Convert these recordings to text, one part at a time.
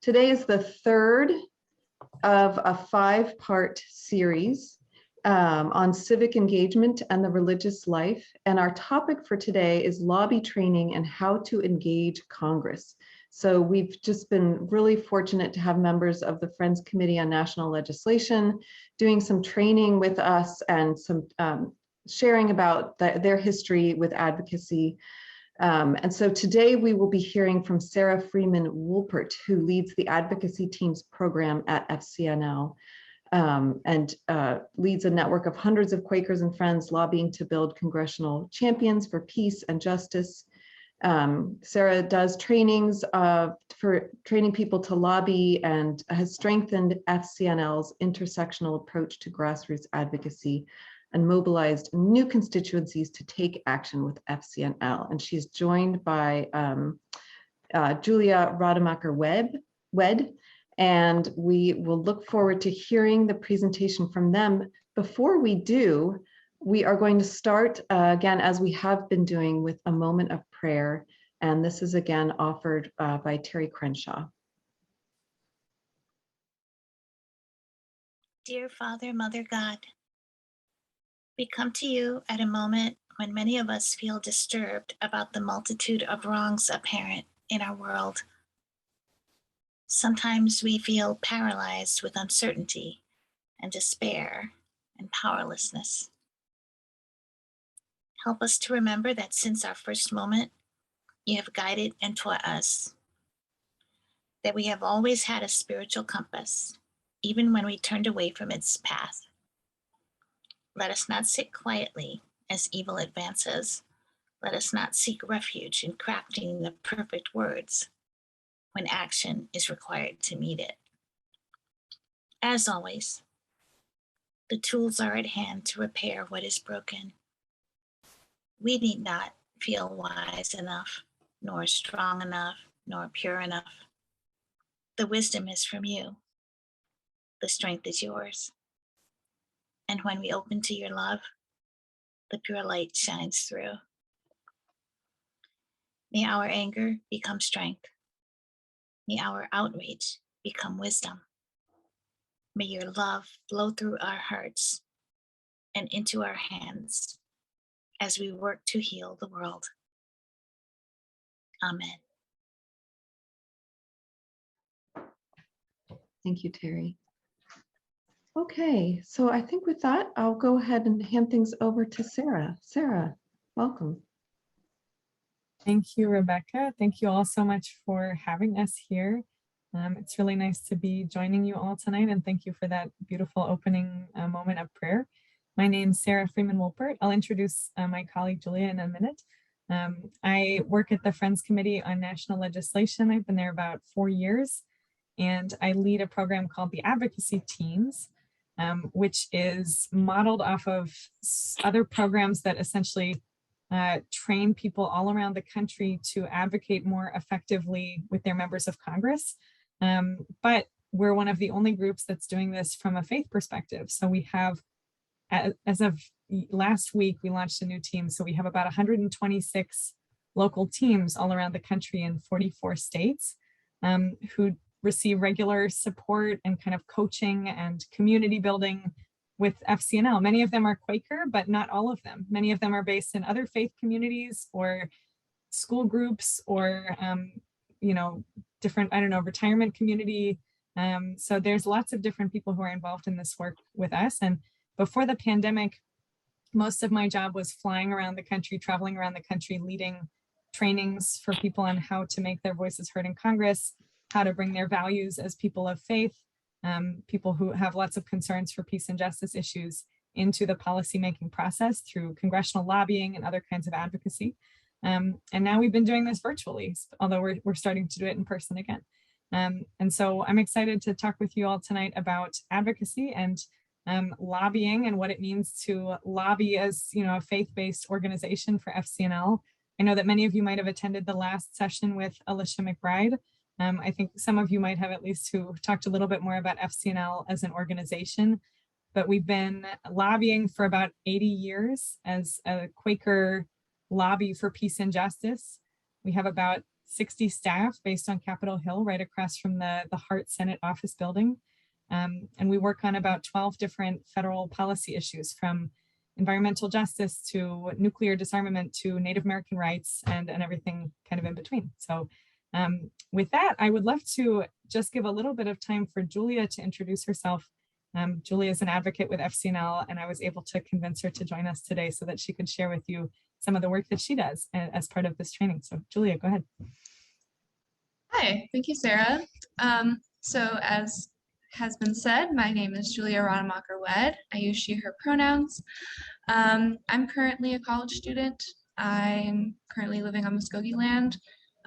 Today is the third of a 5-part series on civic engagement and the religious life. And our topic for today is lobby training and how to engage Congress. So we've just been really fortunate to have members of the Friends Committee on National Legislation doing some training with us and some sharing about their history with advocacy. And so today we will be hearing from Sarah Freeman Woolpert, who leads the advocacy teams program at FCNL and leads a network of hundreds of Quakers and Friends lobbying to build congressional champions for peace and justice. Sarah does trainings for training people to lobby and has strengthened FCNL's intersectional approach to grassroots advocacy and mobilized new constituencies to take action with FCNL. And she's joined by Julia Rademacher-Wed, and we will look forward to hearing the presentation from them. Before we do, we are going to start again, as we have been doing, with a moment of prayer. And this is again offered by Terry Crenshaw. Dear Father, Mother God, we come to you at a moment when many of us feel disturbed about the multitude of wrongs apparent in our world. Sometimes we feel paralyzed with uncertainty and despair and powerlessness. Help us to remember that since our first moment, you have guided and taught us, that we have always had a spiritual compass, even when we turned away from its path. Let us not sit quietly as evil advances. Let us not seek refuge in crafting the perfect words when action is required to meet it. As always, the tools are at hand to repair what is broken. We need not feel wise enough, nor strong enough, nor pure enough. The wisdom is from you. The strength is yours. And when we open to your love, the pure light shines through. May our anger become strength. May our outrage become wisdom. May your love flow through our hearts and into our hands as we work to heal the world. Amen. Thank you, Terry. Okay, so I think with that, I'll go ahead and hand things over to Sarah. Sarah, welcome. Thank you, Rebecca. Thank you all so much for having us here. It's really nice to be joining you all tonight, and thank you for that beautiful opening moment of prayer. My name's Sarah Freeman Woolpert. I'll introduce my colleague Julia in a minute. I work at the Friends Committee on National Legislation. I've been there about 4 years, and I lead a program called the Advocacy Teams, which is modeled off of other programs that essentially train people all around the country to advocate more effectively with their members of Congress. But we're one of the only groups that's doing this from a faith perspective. So we have, as of last week, we launched a new team. So we have about 126 local teams all around the country in 44 states who receive regular support and kind of coaching and community building with FCNL. Many of them are Quaker, but not all of them. Many of them are based in other faith communities or school groups or, different, retirement community. So there's lots of different people who are involved in this work with us. And before the pandemic, most of my job was flying around the country, traveling around the country, leading trainings for people on how to make their voices heard in Congress, how to bring their values as people of faith, people who have lots of concerns for peace and justice issues into the policymaking process through congressional lobbying and other kinds of advocacy. And now we've been doing this virtually, although we're starting to do it in person again. And so I'm excited to talk with you all tonight about advocacy and lobbying and what it means to lobby as a faith-based organization for FCNL. I know that many of you might have attended the last session with Alicia McBride. I think some of you might have, at least, who talked a little bit more about FCNL as an organization, but we've been lobbying for about 80 years as a Quaker lobby for peace and justice. We have about 60 staff based on Capitol Hill, right across from the Hart Senate office building. And we work on about 12 different federal policy issues, from environmental justice to nuclear disarmament to Native American rights and everything kind of in between. So with that, I would love to just give a little bit of time for Julia to introduce herself. Julia is an advocate with FCNL, and I was able to convince her to join us today so that she could share with you some of the work that she does as part of this training. So Julia, go ahead. Hi, thank you, Sarah. So as has been said, my name is Julia Rademacher-Wed. I use she, her pronouns. I'm currently a college student. I'm currently living on Muskogee land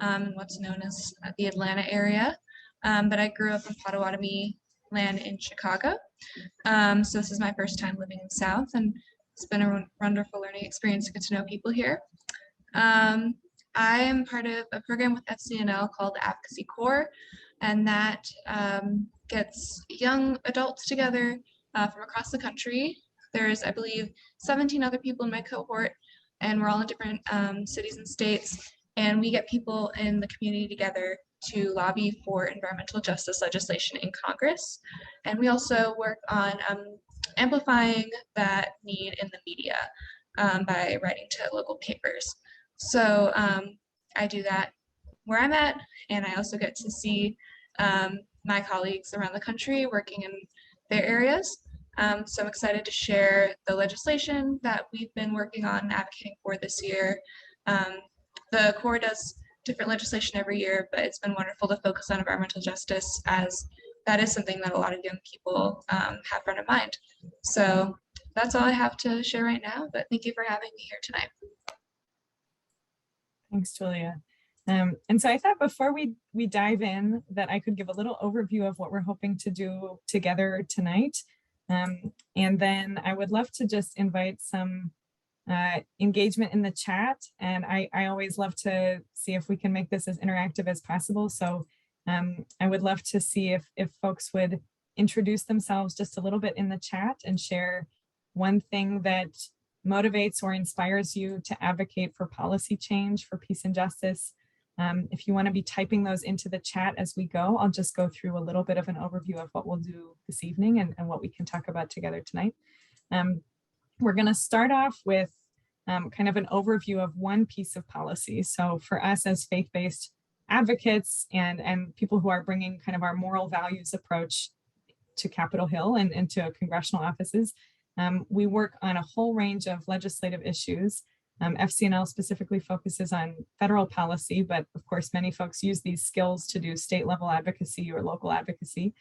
in what's known as the Atlanta area. But I grew up in Potawatomi land in Chicago. So this is my first time living in the South, and it's been a wonderful learning experience to get to know people here. I am part of a program with FCNL called the Advocacy Corps, and that gets young adults together from across the country. There's, I believe, 17 other people in my cohort, and we're all in different cities and states, and we get people in the community together to lobby for environmental justice legislation in Congress. And we also work on amplifying that need in the media by writing to local papers. So I do that where I'm at, and I also get to see my colleagues around the country working in their areas. So I'm excited to share the legislation that we've been working on and advocating for this year. The Corps does different legislation every year, but it's been wonderful to focus on environmental justice, as that is something that a lot of young people have front of mind. So that's all I have to share right now, but thank you for having me here tonight. Thanks, Julia. And so I thought before we dive in that I could give a little overview of what we're hoping to do together tonight. And then I would love to just invite some engagement in the chat. And I always love to see if we can make this as interactive as possible. So I would love to see if folks would introduce themselves just a little bit in the chat and share one thing that motivates or inspires you to advocate for policy change, for peace and justice. If you want to be typing those into the chat as we go, I'll just go through a little bit of an overview of what we'll do this evening and what we can talk about together tonight. We're going to start off with kind of an overview of one piece of policy. So for us as faith-based advocates and people who are bringing kind of our moral values approach to Capitol Hill and to congressional offices, we work on a whole range of legislative issues. FCNL specifically focuses on federal policy, but of course, many folks use these skills to do state level advocacy or local advocacy.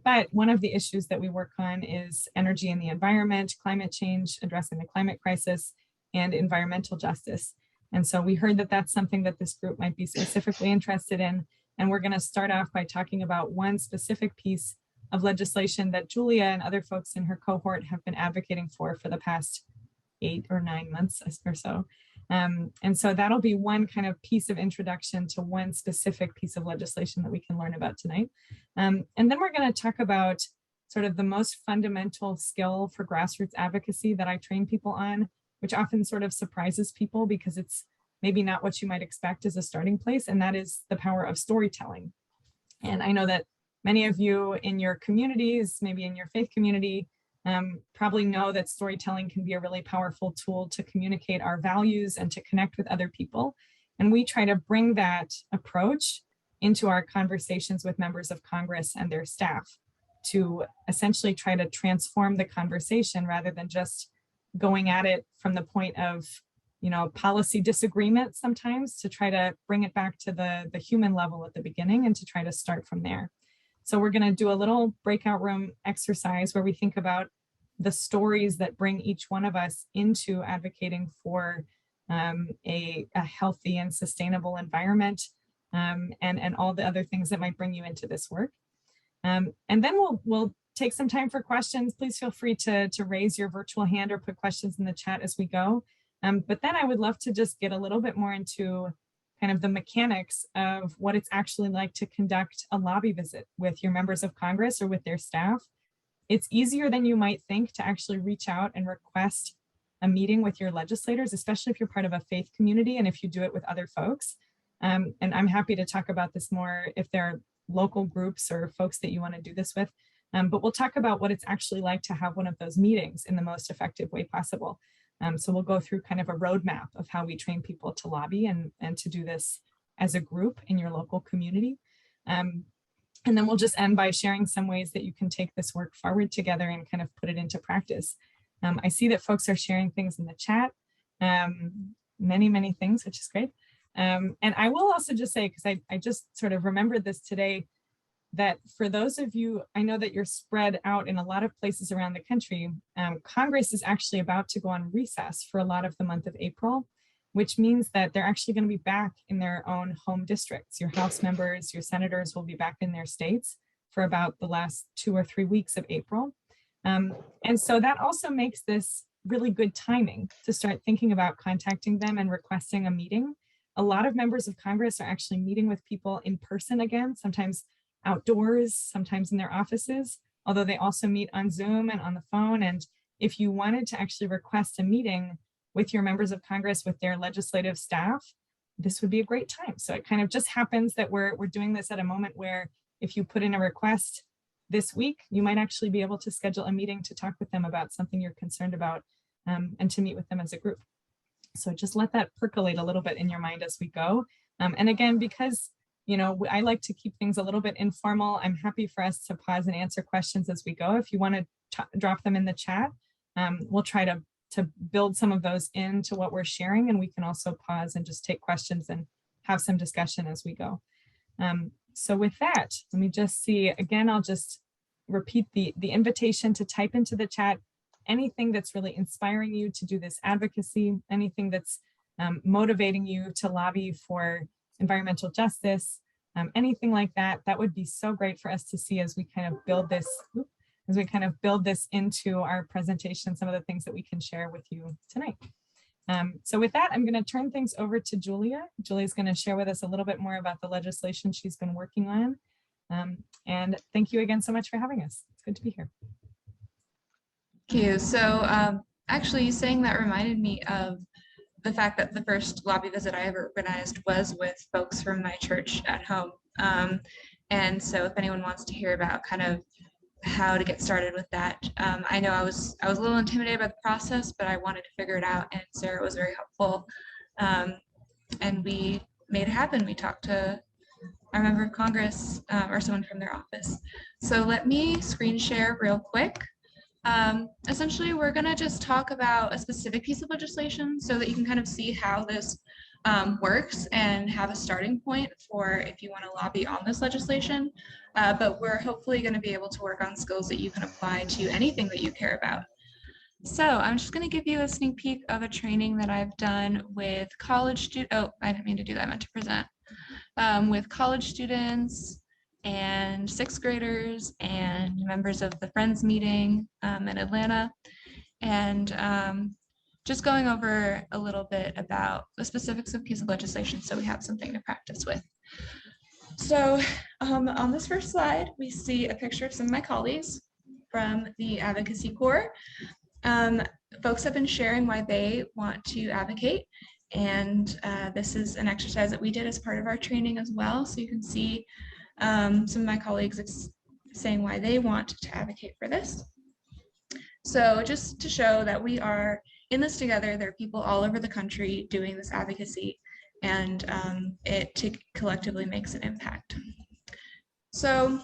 But one of the issues that we work on is energy and the environment, climate change, addressing the climate crisis, and environmental justice. And so we heard that that's something that this group might be specifically interested in. And we're going to start off by talking about one specific piece of legislation that Julia and other folks in her cohort have been advocating for the past 8 or 9 months or so. And so that'll be one kind of piece of introduction to one specific piece of legislation that we can learn about tonight. And then we're going to talk about sort of the most fundamental skill for grassroots advocacy that I train people on, which often sort of surprises people because it's maybe not what you might expect as a starting place, and that is the power of storytelling. And I know that many of you in your communities, maybe in your faith community, probably know that storytelling can be a really powerful tool to communicate our values and to connect with other people. And we try to bring that approach into our conversations with members of Congress and their staff to essentially try to transform the conversation rather than just going at it from the point of, policy disagreement sometimes, to try to bring it back to the human level at the beginning and to try to start from there. So we're going to do a little breakout room exercise where we think about the stories that bring each one of us into advocating for a healthy and sustainable environment, and all the other things that might bring you into this work. And then we'll take some time for questions. Please feel free to raise your virtual hand or put questions in the chat as we go. But then I would love to just get a little bit more into kind of the mechanics of what it's actually like to conduct a lobby visit with your members of Congress or with their staff. It's easier than you might think to actually reach out and request a meeting with your legislators, especially if you're part of a faith community and if you do it with other folks. And I'm happy to talk about this more if there are local groups or folks that you want to do this with. But we'll talk about what it's actually like to have one of those meetings in the most effective way possible. So we'll go through kind of a roadmap of how we train people to lobby and to do this as a group in your local community. And then we'll just end by sharing some ways that you can take this work forward together and kind of put it into practice. I see that folks are sharing things in the chat, many things, which is great. And I will also just say, because I just sort of remembered this today, that for those of you, I know that you're spread out in a lot of places around the country. Congress is actually about to go on recess for a lot of the month of April, which means that they're actually going to be back in their own home districts. Your House members, your senators will be back in their states for about the last 2 or 3 weeks of April. And so that also makes this really good timing to start thinking about contacting them and requesting a meeting. A lot of members of Congress are actually meeting with people in person again, sometimes outdoors, sometimes in their offices, although they also meet on Zoom and on the phone. And if you wanted to actually request a meeting with your members of Congress, with their legislative staff, this would be a great time. So it kind of just happens that we're doing this at a moment where if you put in a request this week, you might actually be able to schedule a meeting to talk with them about something you're concerned about and to meet with them as a group. So just let that percolate a little bit in your mind as we go. And again, because I like to keep things a little bit informal, I'm happy for us to pause and answer questions as we go. If you want to drop them in the chat, we'll try to build some of those into what we're sharing, and we can also pause and just take questions and have some discussion as we go. So with that, let me just see, again, I'll just repeat the invitation to type into the chat anything that's really inspiring you to do this advocacy, anything that's motivating you to lobby for environmental justice, anything like that. That would be so great for us to see as we kind of build this, into our presentation, some of the things that we can share with you tonight. So with that, I'm going to turn things over to Julia. Julia's going to share with us a little bit more about the legislation she's been working on. And thank you again so much for having us. It's good to be here. Thank you. So actually saying that reminded me of the fact that the first lobby visit I ever organized was with folks from my church at home. And so if anyone wants to hear about kind of how to get started with that, I know I was a little intimidated by the process, but I wanted to figure it out, and Sarah was very helpful. And we made it happen. We talked to our member of Congress or someone from their office. So let me screen share real quick. Essentially, we're going to just talk about a specific piece of legislation so that you can kind of see how this works and have a starting point for if you want to lobby on this legislation. But we're hopefully going to be able to work on skills that you can apply to anything that you care about. So I'm just going to give you a sneak peek of a training that I've done with college students. Oh, I didn't mean to do that. I meant to present. With college students and 6th graders and members of the Friends meeting in Atlanta, and just going over a little bit about the specifics of a piece of legislation so we have something to practice with. So on this first slide, we see a picture of some of my colleagues from the Advocacy Corps. Folks have been sharing why they want to advocate, and this is an exercise that we did as part of our training as well. So you can see some of my colleagues saying why they want to advocate for this. So just to show that we are in this together, there are people all over the country doing this advocacy, and it collectively makes an impact. So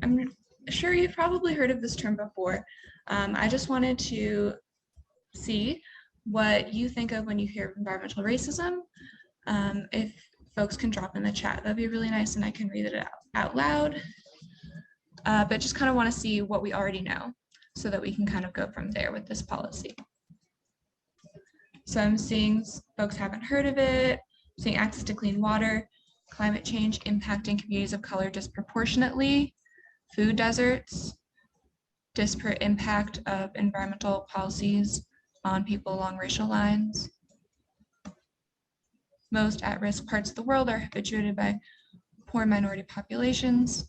I'm sure you've probably heard of this term before. I just wanted to see what you think of when you hear environmental racism. If folks can drop in the chat, that'd be really nice, and I can read it out loud. But just kind of want to see what we already know so that we can kind of go from there with this policy. So I'm seeing folks haven't heard of it, I'm seeing access to clean water, climate change impacting communities of color disproportionately, food deserts, disparate impact of environmental policies on people along racial lines. Most at-risk parts of the world are habituated by poor minority populations,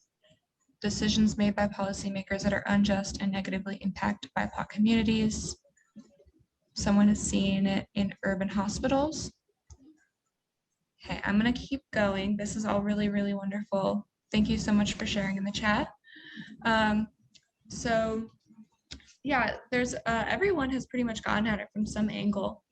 decisions made by policymakers that are unjust and negatively impact BIPOC communities. Someone has seen it in urban hospitals. Okay, I'm gonna keep going. This is all really, really wonderful. Thank you so much for sharing in the chat. So yeah, there's everyone has pretty much gotten at it from some angle,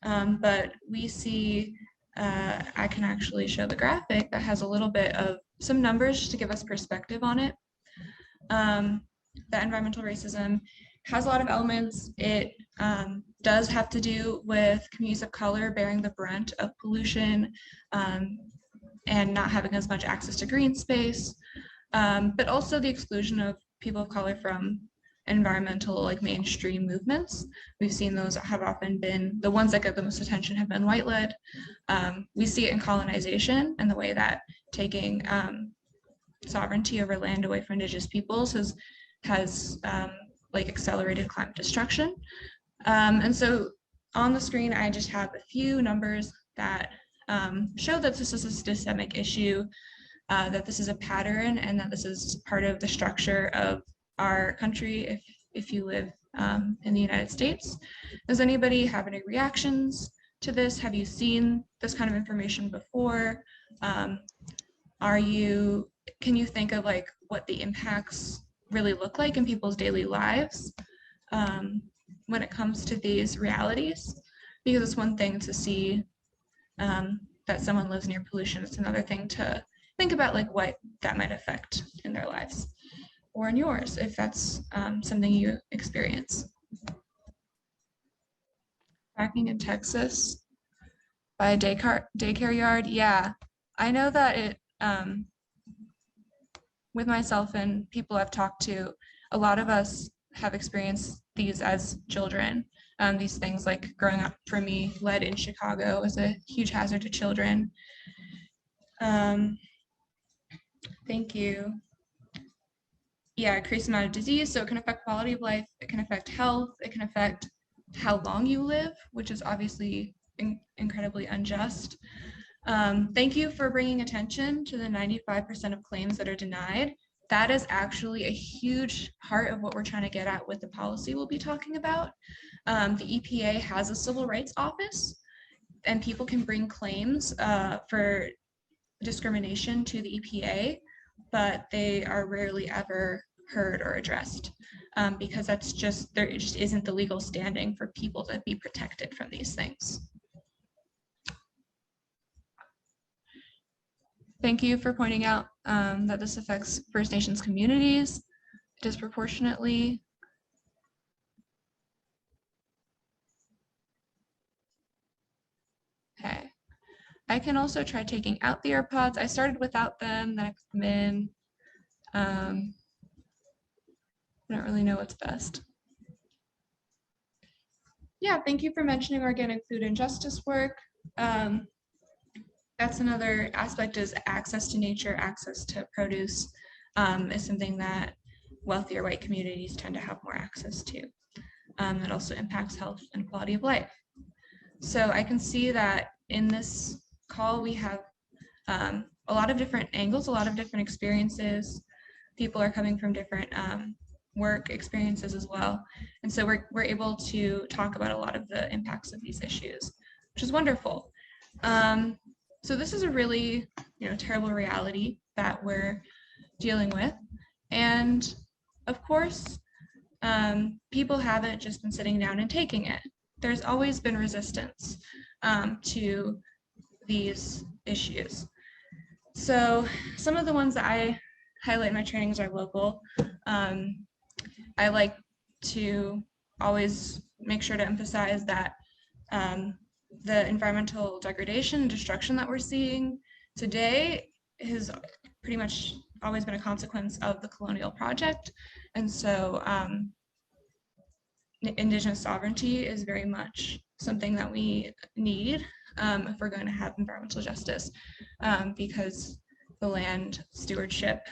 but we see, I can actually show the graphic that has a little bit of some numbers to give us perspective on it. That environmental racism has a lot of elements. It does have to do with communities of color bearing the brunt of pollution and not having as much access to green space, but also the exclusion of people of color from environmental like mainstream movements. We've seen those have often been, the ones that get the most attention have been white-led. We see it in colonization and the way that taking sovereignty over land away from indigenous peoples has like accelerated climate destruction. And so on the screen, I just have a few numbers that show that this is a systemic issue, that this is a pattern, and that this is part of the structure of our country if you live in the United States. Does anybody have any reactions to this? Have you seen this kind of information before? Can you think of like what the impacts really look like in people's daily lives when it comes to these realities? Because it's one thing to see that someone lives near pollution. It's another thing to think about like what that might affect in their lives or in yours, if that's something you experience. Fracking in Texas by a daycare yard. Yeah, I know that it, with myself and people I've talked to, a lot of us have experienced these as children. These things like growing up for me, lead in Chicago is a huge hazard to children. Thank you. Yeah, it creates an amount of disease, so it can affect quality of life, it can affect health, it can affect how long you live, which is obviously incredibly unjust. Thank you for bringing attention to the 95% of claims that are denied. That is actually a huge part of what we're trying to get at with the policy we'll be talking about. The EPA has a civil rights office, and people can bring claims for discrimination to the EPA, but they are rarely ever heard or addressed because there just isn't the legal standing for people to be protected from these things. Thank you for pointing out that this affects First Nations communities disproportionately. Okay, I can also try taking out the AirPods. I started without them, then I put them in. I don't really know what's best. Yeah, thank you for mentioning organic food and justice work. That's another aspect, is access to nature, access to produce is something that wealthier white communities tend to have more access to. That also impacts health and quality of life. So I can see that in this call, we have a lot of different angles, a lot of different experiences. People are coming from different work experiences as well. And so we're able to talk about a lot of the impacts of these issues, which is wonderful. So this is a really, terrible reality that we're dealing with. And of course, people haven't just been sitting down and taking it. There's always been resistance to these issues. So some of the ones that I highlight in my trainings are local. I like to always make sure to emphasize that the environmental degradation and destruction that we're seeing today has pretty much always been a consequence of the colonial project. And so Indigenous sovereignty is very much something that we need if we're going to have environmental justice, because the land stewardship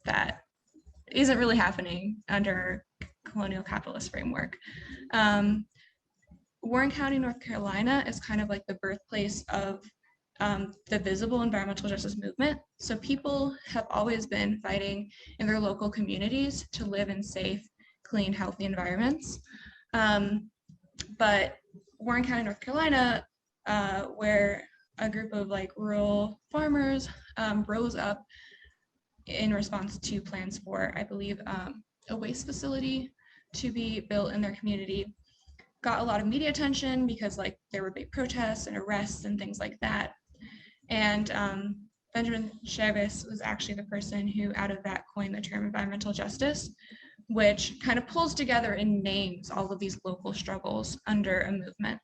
that isn't really happening under colonial capitalist framework. Warren County, North Carolina is kind of like the birthplace of the visible environmental justice movement. So people have always been fighting in their local communities to live in safe, clean, healthy environments. But Warren County, North Carolina, where a group of like rural farmers rose up in response to plans for, I believe, a waste facility to be built in their community. Got a lot of media attention because like there were big protests and arrests and things like that. And Benjamin Chavez was actually the person who out of that coined the term environmental justice, which kind of pulls together and names all of these local struggles under a movement.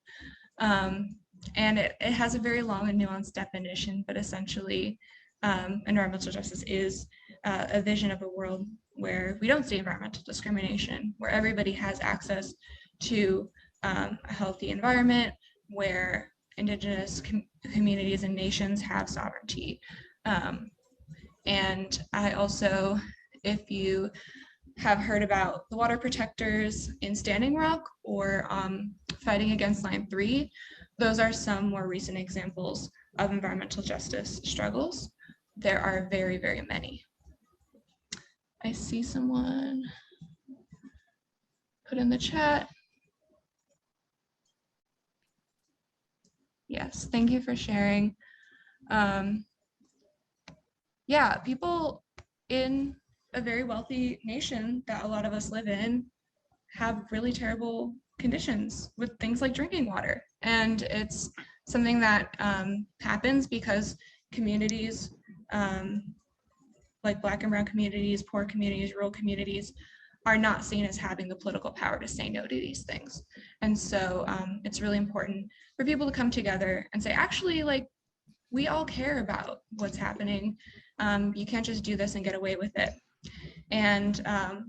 And it has a very long and nuanced definition, but essentially environmental justice is a vision of a world where we don't see environmental discrimination, where everybody has access to a healthy environment, where Indigenous communities and nations have sovereignty. And I also, if you have heard about the water protectors in Standing Rock or fighting against Line 3, those are some more recent examples of environmental justice struggles. There are very, very many. I see someone put in the chat. Yes, thank you for sharing. Yeah, people in a very wealthy nation that a lot of us live in have really terrible conditions with things like drinking water. And it's something that happens because communities like Black and brown communities, poor communities, rural communities are not seen as having the political power to say no to these things. And so it's really important for people to come together and say, actually, like, we all care about what's happening. You can't just do this and get away with it. And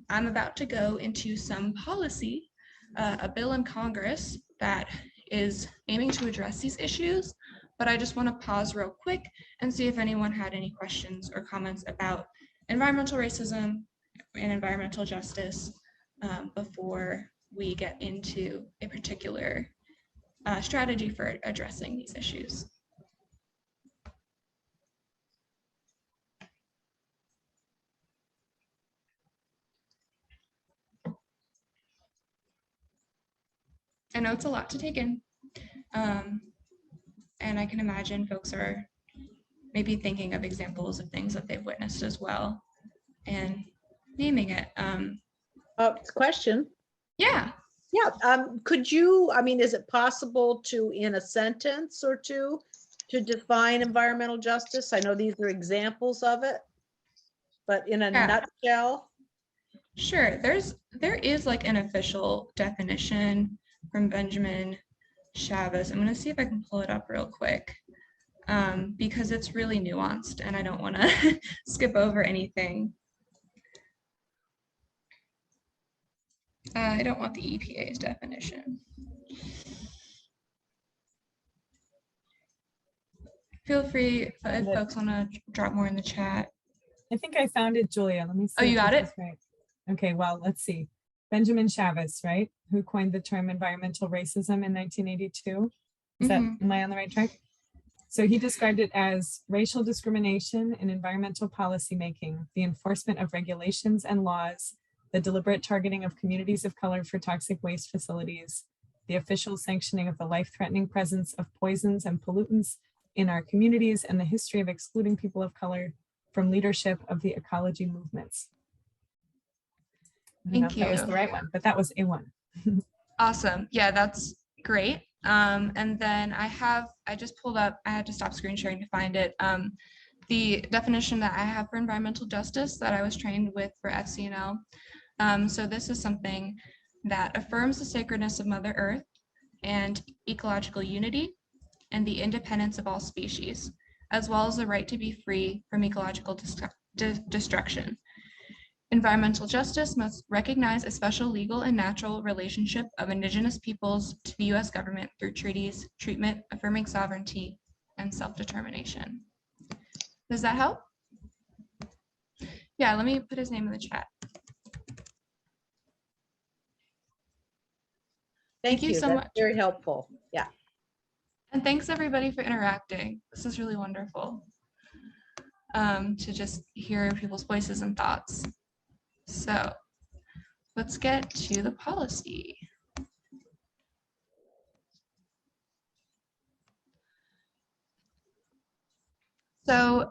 I'm about to go into some policy, a bill in Congress that is aiming to address these issues, but I just want to pause real quick and see if anyone had any questions or comments about environmental racism and environmental justice before we get into a particular strategy for addressing these issues. I know it's a lot to take in, and I can imagine folks are maybe thinking of examples of things that they've witnessed as well and naming it. Question. Yeah. Yeah. Could you, I mean, is it possible to, in a sentence or two, to define environmental justice? I know these are examples of it, but in a nutshell. Sure. There is like an official definition from Benjamin Chavez. I'm going to see if I can pull it up real quick because it's really nuanced and I don't want to skip over anything. I don't want the EPA's definition. Feel free if folks want to drop more in the chat. I think I found it, Julia. Let me see. Oh, you got it? Right. Okay, well, let's see. Benjamin Chavez, right? Who coined the term environmental racism in 1982. Is that, am I on the right track? So he described it as racial discrimination in environmental policymaking, the enforcement of regulations and laws, the deliberate targeting of communities of color for toxic waste facilities, the official sanctioning of the life-threatening presence of poisons and pollutants in our communities, and the history of excluding people of color from leadership of the ecology movements. Thank you. That was the right one, but that was A1. Awesome. Yeah, that's great. And then I just pulled up, I had to stop screen sharing to find it. The definition that I have for environmental justice that I was trained with for FCNL. So this is something that affirms the sacredness of Mother Earth and ecological unity and the independence of all species, as well as the right to be free from ecological destruction. Environmental justice must recognize a special legal and natural relationship of Indigenous peoples to the U.S. government through treaties, treatment, affirming sovereignty, and self-determination. Does that help? Yeah, let me put his name in the chat. Thank you so much. Very helpful. Yeah. And thanks everybody for interacting. This is really wonderful to just hear people's voices and thoughts. So let's get to the policy. So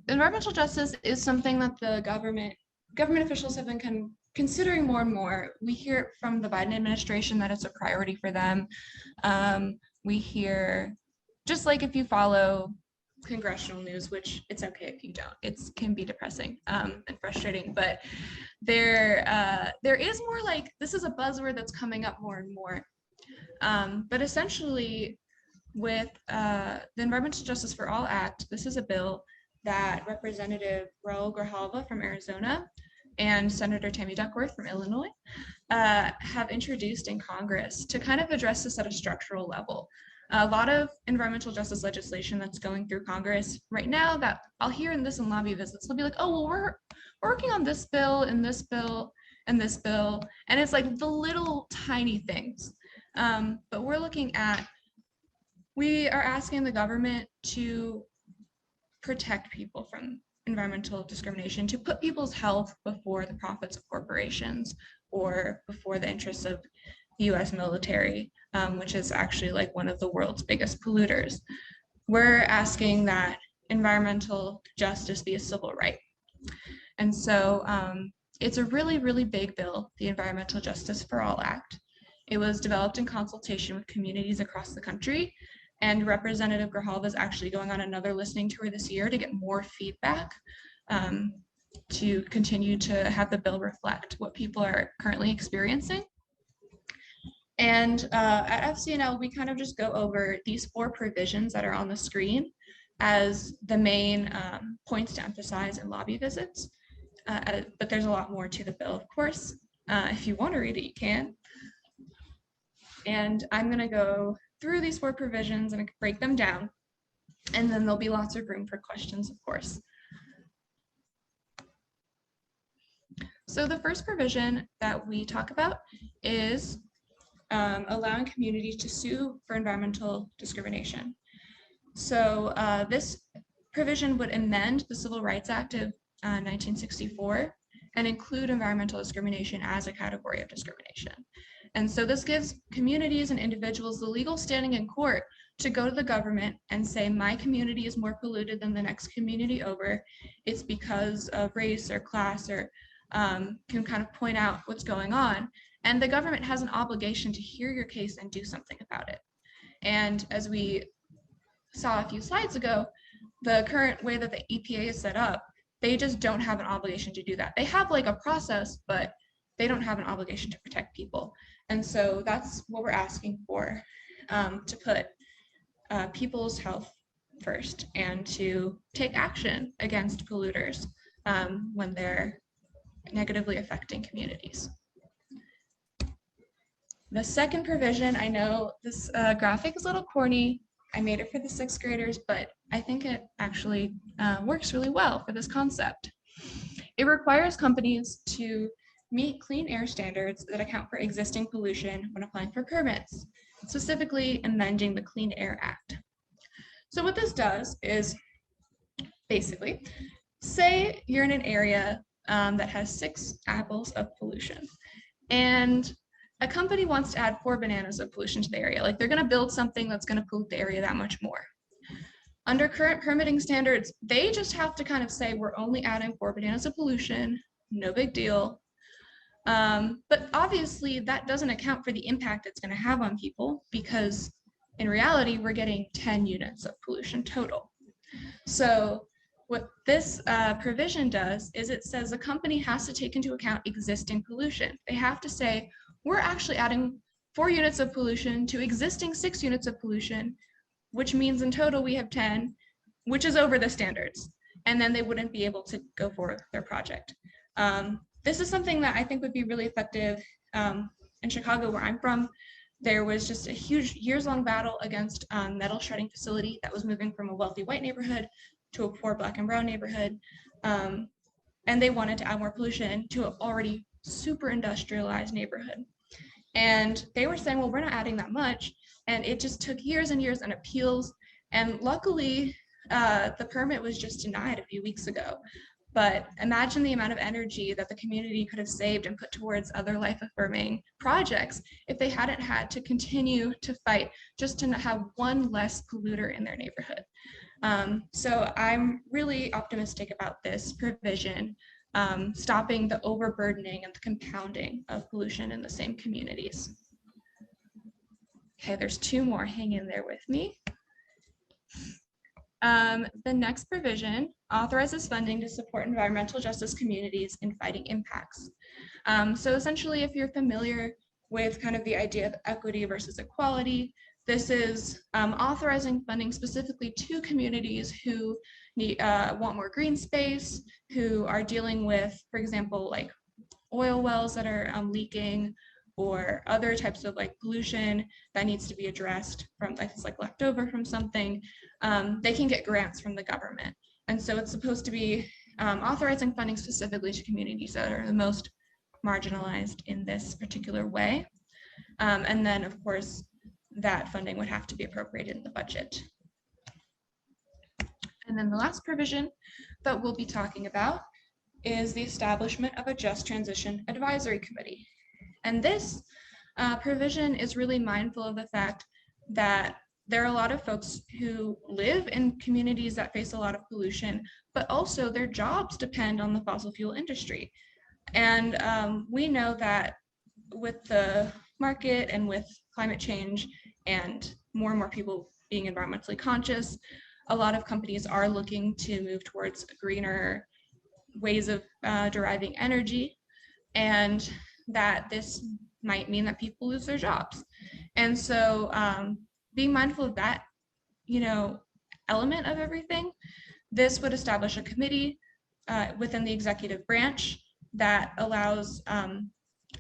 environmental justice is something that the government officials have been considering more and more. We hear from the Biden administration that it's a priority for them. We hear, just like if you follow congressional news, which it's okay if you don't, it can be depressing and frustrating, but there is more, like, this is a buzzword that's coming up more and more. But essentially, with the Environmental Justice for All Act, this is a bill that Representative Raul Grijalva from Arizona and Senator Tammy Duckworth from Illinois have introduced in Congress to kind of address this at a structural level. A lot of environmental justice legislation that's going through Congress right now that I'll hear in lobby visits, they'll be like, oh, well, we're working on this bill and this bill and this bill. And it's like the little tiny things. But we are asking the government to protect people from environmental discrimination, to put people's health before the profits of corporations or before the interests of the US military, which is actually like one of the world's biggest polluters. We're asking that environmental justice be a civil right. And so it's a really, really big bill, the Environmental Justice for All Act. It was developed in consultation with communities across the country, and Representative Grijalva is actually going on another listening tour this year to get more feedback to continue to have the bill reflect what people are currently experiencing. And at FCNL, we kind of just go over these 4 provisions that are on the screen as the main points to emphasize in lobby visits. But there's a lot more to the bill, of course. If you want to read it, you can. And I'm going to go through these 4 provisions and break them down. And then there'll be lots of room for questions, of course. So the first provision that we talk about is allowing communities to sue for environmental discrimination. So this provision would amend the Civil Rights Act of 1964 and include environmental discrimination as a category of discrimination. And so this gives communities and individuals the legal standing in court to go to the government and say, my community is more polluted than the next community over. It's because of race or class, or can kind of point out what's going on. And the government has an obligation to hear your case and do something about it. And as we saw a few slides ago, the current way that the EPA is set up, they just don't have an obligation to do that. They have like a process, but they don't have an obligation to protect people. And so that's what we're asking for, to put people's health first and to take action against polluters when they're negatively affecting communities. The second provision, I know this graphic is a little corny. I made it for the 6th graders, but I think it actually works really well for this concept. It requires companies to meet clean air standards that account for existing pollution when applying for permits, specifically amending the Clean Air Act. So what this does is basically, say you're in an area that has 6 apples of pollution, and a company wants to add 4 bananas of pollution to the area. Like, they're going to build something that's going to pollute the area that much more. Under current permitting standards, they just have to kind of say, we're only adding 4 bananas of pollution, no big deal. But obviously that doesn't account for the impact it's going to have on people, because in reality, we're getting 10 units of pollution total. So what this provision does is it says the company has to take into account existing pollution. They have to say, we're actually adding 4 units of pollution to existing 6 units of pollution, which means in total we have 10, which is over the standards. And then they wouldn't be able to go for their project. This is something that I think would be really effective in Chicago, where I'm from. There was just a huge years-long battle against a metal shredding facility that was moving from a wealthy white neighborhood to a poor Black and brown neighborhood. And they wanted to add more pollution to an already super industrialized neighborhood. And they were saying, well, we're not adding that much. And it just took years and years and appeals. And luckily, the permit was just denied a few weeks ago. But imagine the amount of energy that the community could have saved and put towards other life-affirming projects if they hadn't had to continue to fight just to have 1 less polluter in their neighborhood. So I'm really optimistic about this provision, stopping the overburdening and the compounding of pollution in the same communities. Okay, there's two more. Hang in there with me. The next provision authorizes funding to support environmental justice communities in fighting impacts. So essentially, if you're familiar with kind of the idea of equity versus equality, this is authorizing funding specifically to communities who want more green space, who are dealing with, for example, like oil wells that are leaking, or other types of like pollution that needs to be addressed from like it's like left over from something. They can get grants from the government. And so it's supposed to be authorizing funding specifically to communities that are the most marginalized in this particular way. And then of course, that funding would have to be appropriated in the budget. And then the last provision that we'll be talking about is the establishment of a Just Transition Advisory Committee. And this provision is really mindful of the fact that there are a lot of folks who live in communities that face a lot of pollution, but also their jobs depend on the fossil fuel industry. And we know that with the market and with climate change and more people being environmentally conscious, a lot of companies are looking to move towards greener ways of deriving energy, and that this might mean that people lose their jobs. And so being mindful of that, element of everything, this would establish a committee within the executive branch that allows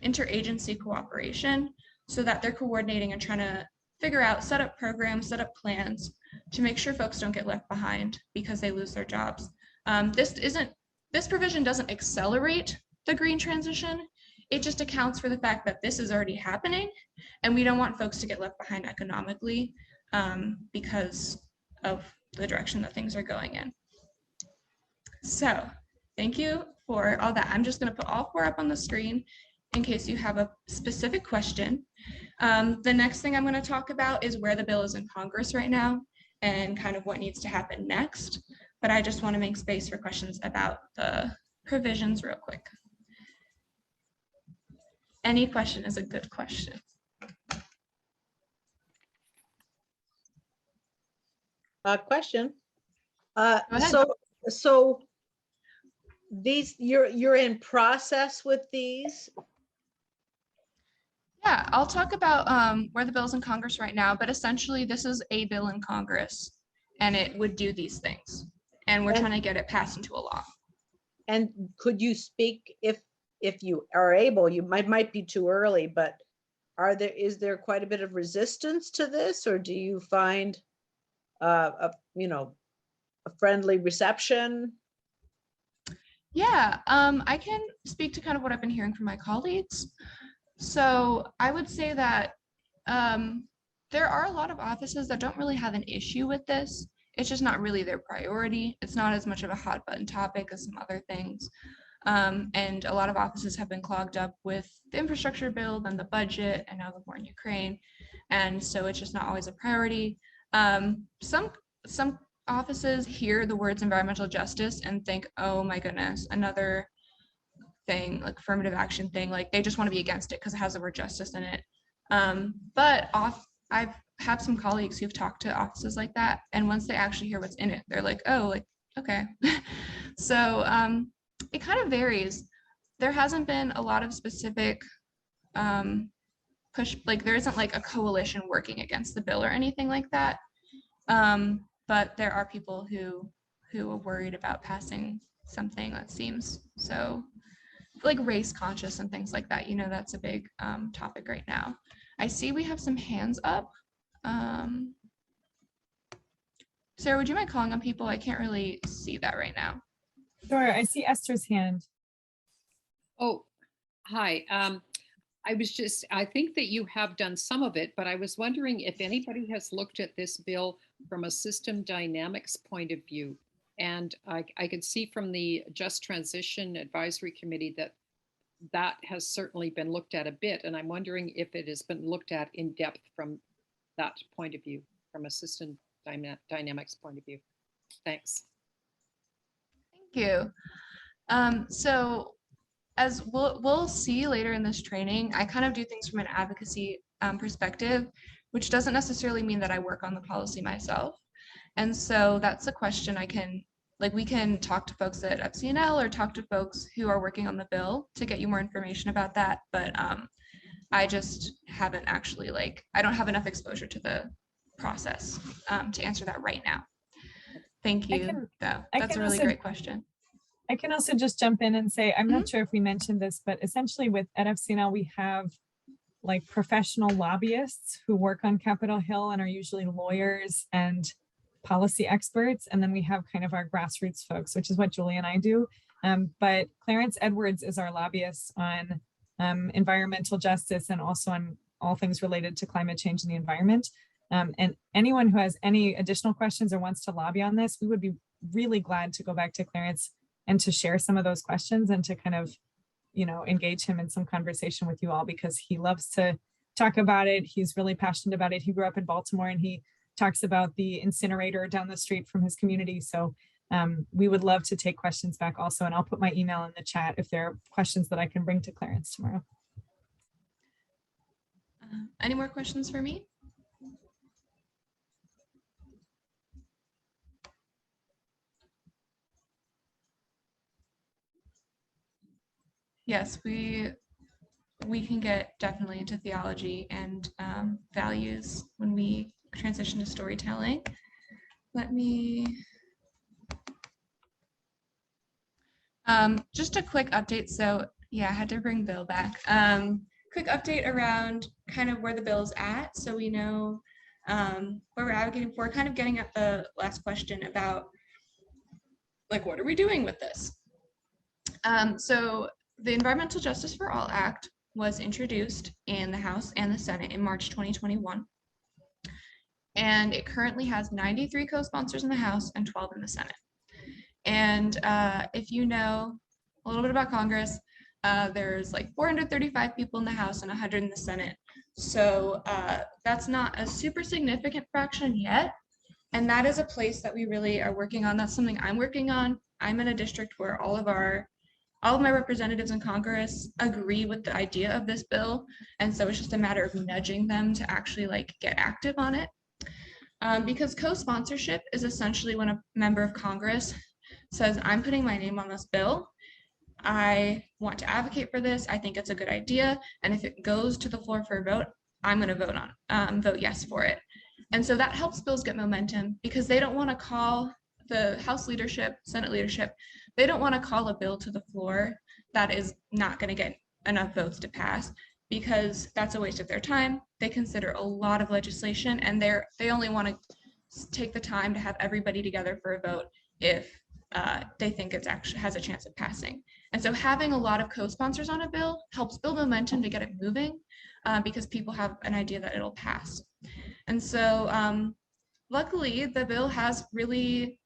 interagency cooperation so that they're coordinating and trying to figure out, set up programs, set up plans to make sure folks don't get left behind because they lose their jobs. This provision doesn't accelerate the green transition. It just accounts for the fact that this is already happening and we don't want folks to get left behind economically because of the direction that things are going in. So thank you for all that. I'm just going to put all four up on the screen in case you have a specific question. The next thing I'm going to talk about is where the bill is in Congress right now and kind of what needs to happen next. But I just want to make space for questions about the provisions real quick. Any question is a good question. Question. Go ahead. So these you're in process with these? Yeah, I'll talk about where the bill's in Congress right now, but essentially this is a bill in Congress and it would do these things. And we're trying to get it passed into a law. And could you speak, if you are able, you might be too early, but is there quite a bit of resistance to this, or do you find a friendly reception? Yeah, I can speak to kind of what I've been hearing from my colleagues. So I would say that there are a lot of offices that don't really have an issue with this. It's just not really their priority. It's not as much of a hot button topic as some other things. And a lot of offices have been clogged up with the infrastructure bill and the budget and now the war in Ukraine. And so it's just not always a priority. Some offices hear the words environmental justice and think, oh my goodness, another thing, like affirmative action thing, like they just want to be against it because it has the word justice in it. But I've had some colleagues who've talked to offices like that, and once they actually hear what's in it, they're like, oh, like, okay. So it kind of varies. There hasn't been a lot of specific push, like there isn't like a coalition working against the bill or anything like that. But there are people who are worried about passing something that seems so like race conscious and things like that. That's a big topic right now. I see we have some hands up. Sarah, would you mind calling on people? I can't really see that right now. Sure, I see Esther's hand. Oh, hi. I think that you have done some of it, but I was wondering if anybody has looked at this bill from a system dynamics point of view. And I could see from the Just Transition Advisory Committee that has certainly been looked at a bit. And I'm wondering if it has been looked at in depth from that point of view, from a system dynamics point of view. Thanks. Thank you. So as we'll see later in this training, I kind of do things from an advocacy perspective, which doesn't necessarily mean that I work on the policy myself. And so that's a question we can talk to folks at FCNL or talk to folks who are working on the bill to get you more information about that. But I just haven't actually I don't have enough exposure to the process to answer that right now. Thank you, though. That's a really great question. I can also just jump in and say, I'm not sure if we mentioned this, but essentially at FCNL, we have professional lobbyists who work on Capitol Hill and are usually lawyers and policy experts. And then we have kind of our grassroots folks, which is what Julie and I do. But Clarence Edwards is our lobbyist on environmental justice and also on all things related to climate change and the environment. And anyone who has any additional questions or wants to lobby on this, we would be really glad to go back to Clarence and to share some of those questions and to kind of, engage him in some conversation with you all, because he loves to talk about it. He's really passionate about it. He grew up in Baltimore and he talks about the incinerator down the street from his community. So we would love to take questions back also. And I'll put my email in the chat if there are questions that I can bring to Clarence tomorrow. Any more questions for me? Yes, we can get definitely into theology and values when we transition to storytelling. Let me, just a quick update. So yeah, I had to bring Bill back. Quick update around kind of where the bill's at. So we know where we're advocating for, kind of getting at the last question about what are we doing with this? So the Environmental Justice for All Act was introduced in the House and the Senate in March 2021. And it currently has 93 co-sponsors in the House and 12 in the Senate. And if you know a little bit about Congress, there's 435 people in the House and 100 in the Senate. So that's not a super significant fraction yet. And that is a place that we really are working on. That's something I'm working on. I'm in a district where all of my representatives in Congress agree with the idea of this bill. And so it's just a matter of nudging them to actually get active on it. Because co-sponsorship is essentially when a member of Congress says, I'm putting my name on this bill. I want to advocate for this. I think it's a good idea. And if it goes to the floor for a vote, I'm going to vote yes for it. And so that helps bills get momentum, because they don't want to call the House leadership, Senate leadership, they don't want to call a bill to the floor that is not going to get enough votes to pass, because that's a waste of their time. They consider a lot of legislation, and they only want to take the time to have everybody together for a vote if they think it's actually has a chance of passing. And so having a lot of co-sponsors on a bill helps build momentum to get it moving, because people have an idea that it'll pass. And so luckily, the bill has really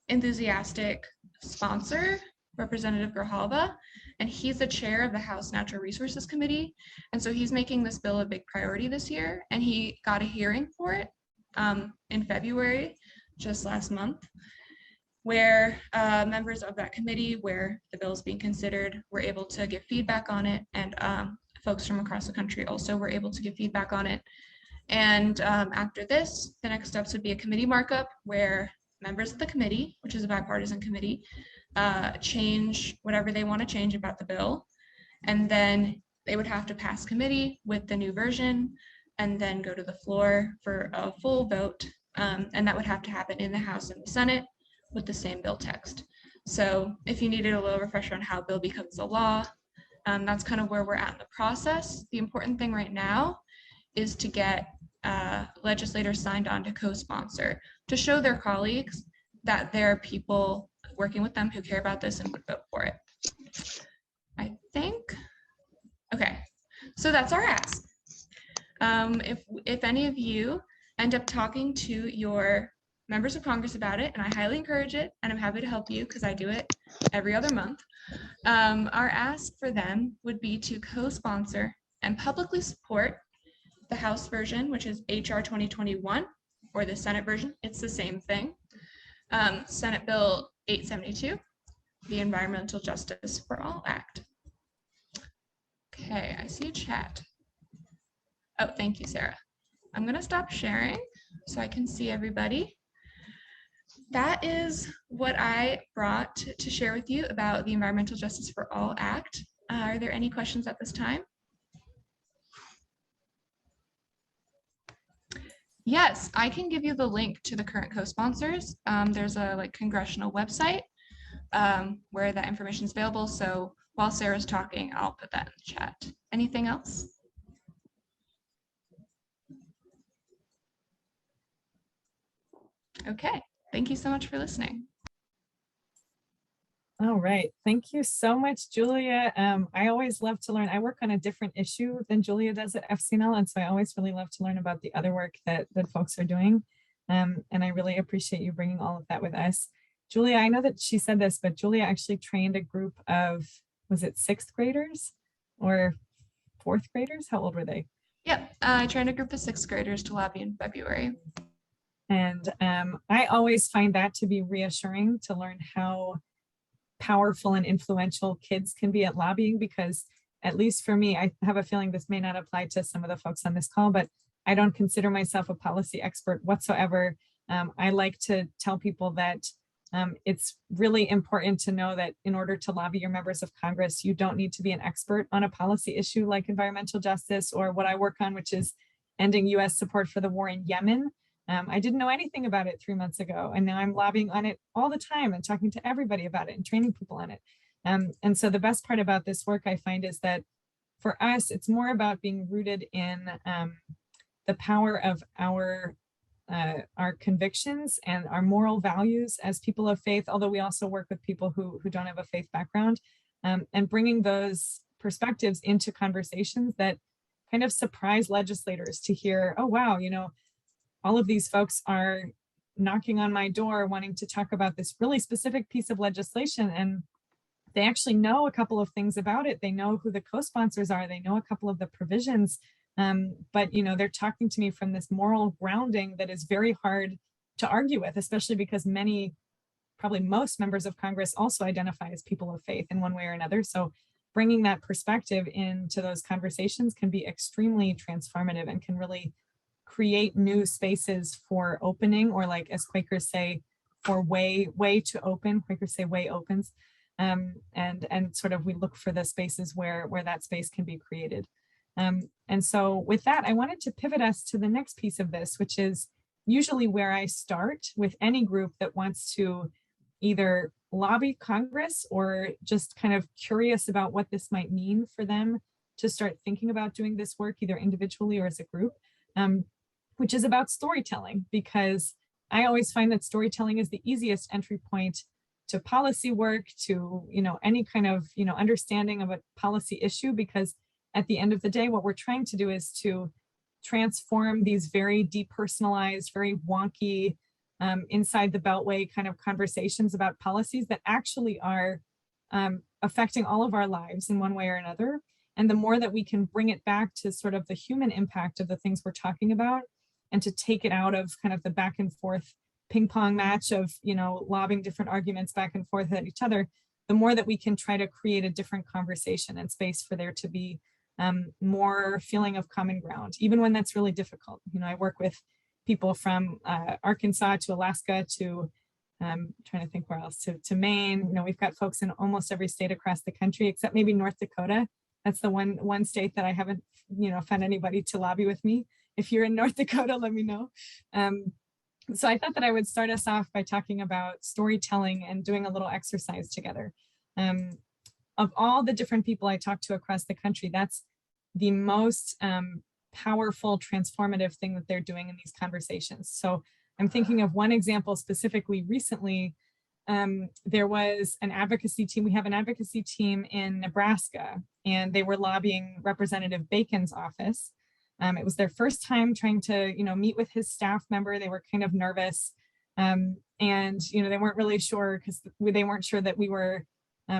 enthusiastic sponsor, Representative Grijalva, and he's the chair of the House Natural Resources Committee. And so he's making this bill a big priority this year, and he got a hearing for it in February, just last month, where members of that committee, where the bill is being considered, were able to give feedback on it, and folks from across the country also were able to give feedback on it. And after this, the next steps would be a committee markup, where members of the committee, which is a bipartisan committee, change whatever they want to change about the bill. And then they would have to pass committee with the new version and then go to the floor for a full vote. And that would have to happen in the House and the Senate with the same bill text. So if you needed a little refresher on how a bill becomes a law, that's kind of where we're at in the process. The important thing right now is to get legislators signed on to co-sponsor, to show their colleagues that there are people working with them who care about this and would vote for it. I think, okay, so that's our ask. If any of you end up talking to your members of Congress about it, and I highly encourage it, and I'm happy to help you because I do it every other month, our ask for them would be to co-sponsor and publicly support the House version, which is HR 2021, or the Senate version. It's the same thing. Senate Bill 872, the Environmental Justice for All Act. Okay, I see a chat. Oh, thank you, Sarah. I'm gonna stop sharing so I can see everybody. That is what I brought to share with you about the Environmental Justice for All Act. Are there any questions at this time? Yes, I can give you the link to the current co-sponsors. There's a congressional website where that information is available. So while Sarah's talking, I'll put that in the chat. Anything else? Okay, thank you so much for listening. All right. Thank you so much, Julia. I always love to learn. I work on a different issue than Julia does at FCNL, and so I always really love to learn about the other work that folks are doing. And I really appreciate you bringing all of that with us. Julia, I know that she said this, but Julia actually trained a group of, was it 6th graders or 4th graders? How old were they? Yep, I trained a group of 6th graders to lobby in February. And I always find that to be reassuring to learn how powerful and influential kids can be at lobbying, because at least for me, I have a feeling this may not apply to some of the folks on this call, but I don't consider myself a policy expert whatsoever. I like to tell people that it's really important to know that in order to lobby your members of Congress, you don't need to be an expert on a policy issue like environmental justice or what I work on, which is ending US support for the war in Yemen. I didn't know anything about it 3 months ago, and now I'm lobbying on it all the time and talking to everybody about it and training people on it. And so the best part about this work, I find, is that for us, it's more about being rooted in the power of our convictions and our moral values as people of faith, although we also work with people who don't have a faith background, and bringing those perspectives into conversations that kind of surprise legislators to hear, oh, wow, you know, all of these folks are knocking on my door wanting to talk about this really specific piece of legislation, and they actually know a couple of things about it. They know who the co-sponsors are. They know a couple of the provisions, but you know, they're talking to me from this moral grounding that is very hard to argue with, especially because many, probably most members of Congress also identify as people of faith in one way or another. So bringing that perspective into those conversations can be extremely transformative and can really create new spaces for opening, or like as Quakers say, for way to open. Quakers say way opens, and sort of we look for the spaces where that space can be created. And so with that, I wanted to pivot us to the next piece of this, which is usually where I start with any group that wants to either lobby Congress or just kind of curious about what this might mean for them to start thinking about doing this work either individually or as a group. Which is about storytelling, because I always find that storytelling is the easiest entry point to policy work, to, you know, any kind of, you know, understanding of a policy issue, because at the end of the day, what we're trying to do is to transform these very depersonalized, very wonky, inside the beltway kind of conversations about policies that actually are affecting all of our lives in one way or another. And the more that we can bring it back to sort of the human impact of the things we're talking about, and to take it out of kind of the back and forth ping pong match of, you know, lobbing different arguments back and forth at each other, the more that we can try to create a different conversation and space for there to be more feeling of common ground, even when that's really difficult. You know, I work with people from Arkansas to Alaska to, trying to think where else, to Maine. You know, we've got folks in almost every state across the country, except maybe North Dakota. That's the one state that I haven't, you know, found anybody to lobby with me. If you're in North Dakota, let me know. So I thought that I would start us off by talking about storytelling and doing a little exercise together. Of all the different people I talk to across the country, that's the most powerful, transformative thing that they're doing in these conversations. So I'm thinking of one example specifically recently. There was an advocacy team. We have an advocacy team in Nebraska, and they were lobbying Representative Bacon's office. It was their first time trying to, you know, meet with his staff member. They were kind of nervous, and, you know, they weren't really sure because they weren't sure that we were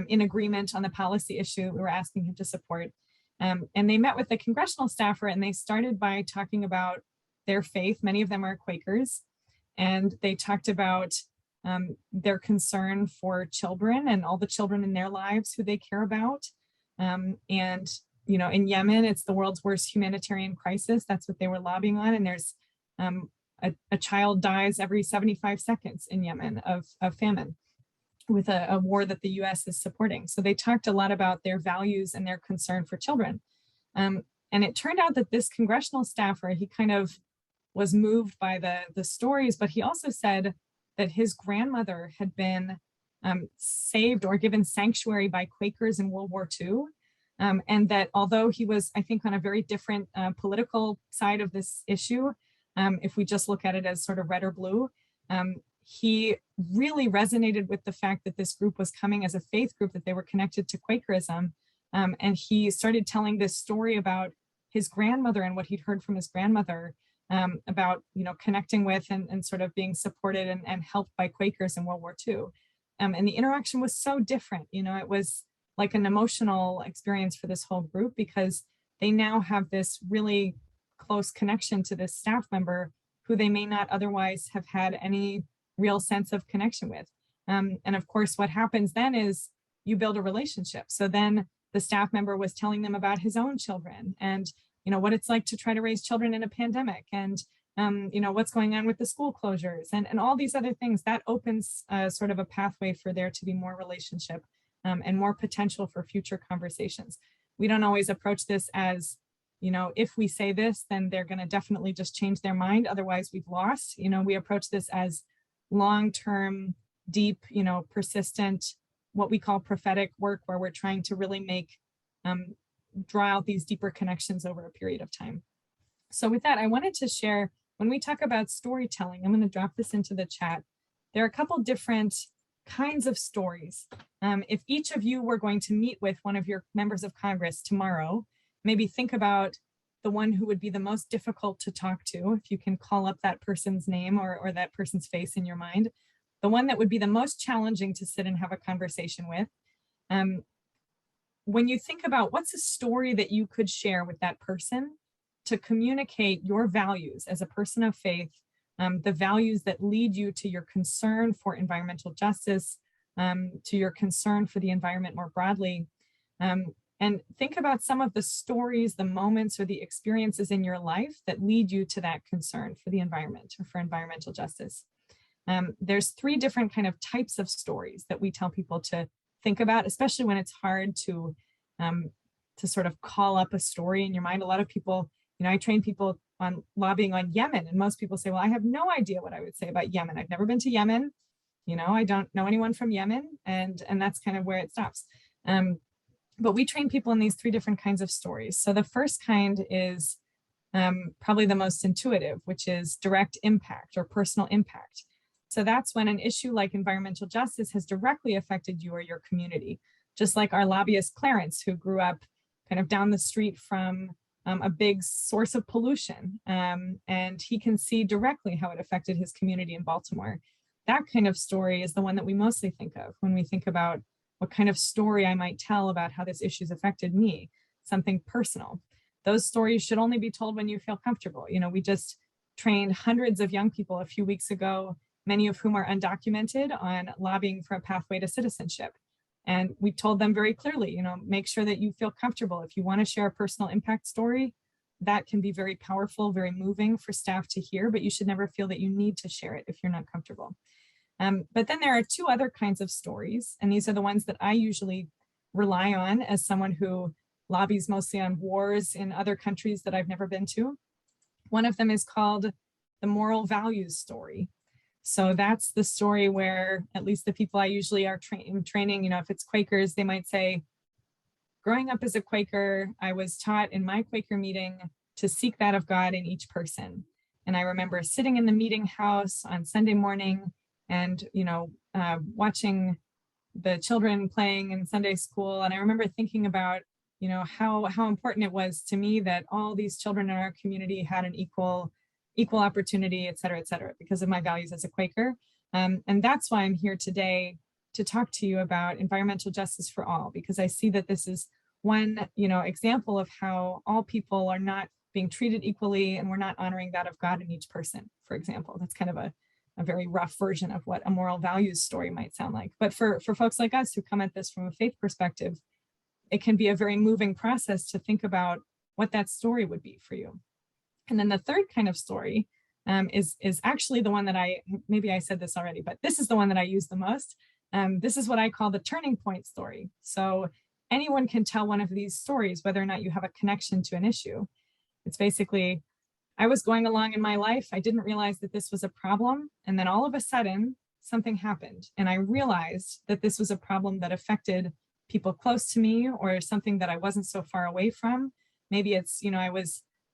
in agreement on the policy issue we were asking him to support. And they met with the congressional staffer, and they started by talking about their faith. Many of them are Quakers, and they talked about their concern for children and all the children in their lives who they care about. And, you know, in Yemen, it's the world's worst humanitarian crisis. That's what they were lobbying on. And there's a child dies every 75 seconds in Yemen of famine with a war that the US is supporting. So they talked a lot about their values and their concern for children. And it turned out that this congressional staffer, he kind of was moved by the stories, but he also said that his grandmother had been saved or given sanctuary by Quakers in World War II. And that although he was, I think, on a very different political side of this issue, if we just look at it as sort of red or blue, he really resonated with the fact that this group was coming as a faith group, that they were connected to Quakerism. And he started telling this story about his grandmother and what he'd heard from his grandmother about, you know, connecting with and sort of being supported and helped by Quakers in World War II. And the interaction was so different. You know, it was like an emotional experience for this whole group because they now have this really close connection to this staff member who they may not otherwise have had any real sense of connection with. And of course, what happens then is you build a relationship. So then the staff member was telling them about his own children and, you know, what it's like to try to raise children in a pandemic and, you know, what's going on with the school closures and all these other things. That opens sort of a pathway for there to be more relationship and more potential for future conversations. We don't always approach this as, you know, if we say this, then they're going to definitely just change their mind. Otherwise, we've lost. You know, we approach this as long-term, deep, you know, persistent, what we call prophetic work, where we're trying to really make, draw out these deeper connections over a period of time. So with that, I wanted to share, when we talk about storytelling, I'm going to drop this into the chat. There are a couple different kinds of stories. If each of you were going to meet with one of your members of Congress tomorrow, maybe think about the one who would be the most difficult to talk to, if you can call up that person's name or that person's face in your mind, the one that would be the most challenging to sit and have a conversation with. When you think about what's a story that you could share with that person to communicate your values as a person of faith, the values that lead you to your concern for environmental justice, to your concern for the environment more broadly, and think about some of the stories, the moments, or the experiences in your life that lead you to that concern for the environment or for environmental justice. There's 3 different kind of types of stories that we tell people to think about, especially when it's hard to sort of call up a story in your mind. A lot of people, you know, I train people on lobbying on Yemen, and most people say, well, I have no idea what I would say about Yemen. I've never been to Yemen. You know, I don't know anyone from Yemen, and that's kind of where it stops. But we train people in these 3 different kinds of stories. So the first kind is probably the most intuitive, which is direct impact or personal impact. So that's when an issue like environmental justice has directly affected you or your community. Just like our lobbyist Clarence, who grew up kind of down the street from a big source of pollution. And he can see directly how it affected his community in Baltimore. That kind of story is the one that we mostly think of when we think about what kind of story I might tell about how this issue's affected me, something personal. Those stories should only be told when you feel comfortable. You know, we just trained hundreds of young people a few weeks ago, many of whom are undocumented, on lobbying for a pathway to citizenship. And we told them very clearly, you know, make sure that you feel comfortable. If you want to share a personal impact story, that can be very powerful, very moving for staff to hear, but you should never feel that you need to share it if you're not comfortable. But then there are 2 other kinds of stories, and these are the ones that I usually rely on as someone who lobbies mostly on wars in other countries that I've never been to. One of them is called the moral values story. So that's the story where, at least the people I usually are training, you know, if it's Quakers, they might say, growing up as a Quaker, I was taught in my Quaker meeting to seek that of God in each person. And I remember sitting in the meeting house on Sunday morning and, you know, watching the children playing in Sunday school. And I remember thinking about, you know, how important it was to me that all these children in our community had an equal opportunity, et cetera, because of my values as a Quaker. And that's why I'm here today to talk to you about environmental justice for all, because I see that this is one, you know, example of how all people are not being treated equally, and we're not honoring that of God in each person, for example. That's kind of a a very rough version of what a moral values story might sound like. But for folks like us who come at this from a faith perspective, it can be a very moving process to think about what that story would be for you. And then the third kind of story is actually the one that maybe I said this already, but this is the one that I use the most. This is what I call the turning point story. So anyone can tell one of these stories, whether or not you have a connection to an issue. It's basically, I was going along in my life, I didn't realize that this was a problem. And then all of a sudden, something happened. And I realized that this was a problem that affected people close to me, or something that I wasn't so far away from. Maybe it's,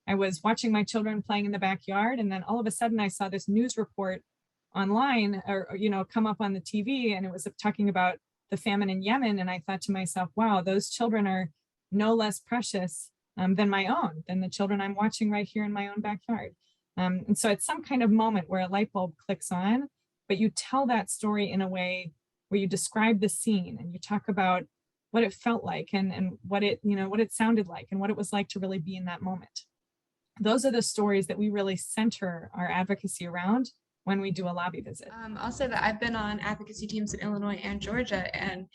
I was watching my children playing in the backyard, and then all of a sudden I saw this news report online or come up on the TV, and it was talking about the famine in Yemen. And I thought to myself, wow, those children are no less precious than my own, than the children I'm watching right here in my own backyard. And so it's some kind of moment where a light bulb clicks on, but you tell that story in a way where you describe the scene and you talk about what it felt like and what it, what it sounded like and what it was like to really be in that moment. Those are the stories that we really center our advocacy around when we do a lobby visit. I'll say that I've been on advocacy teams in Illinois and Georgia, and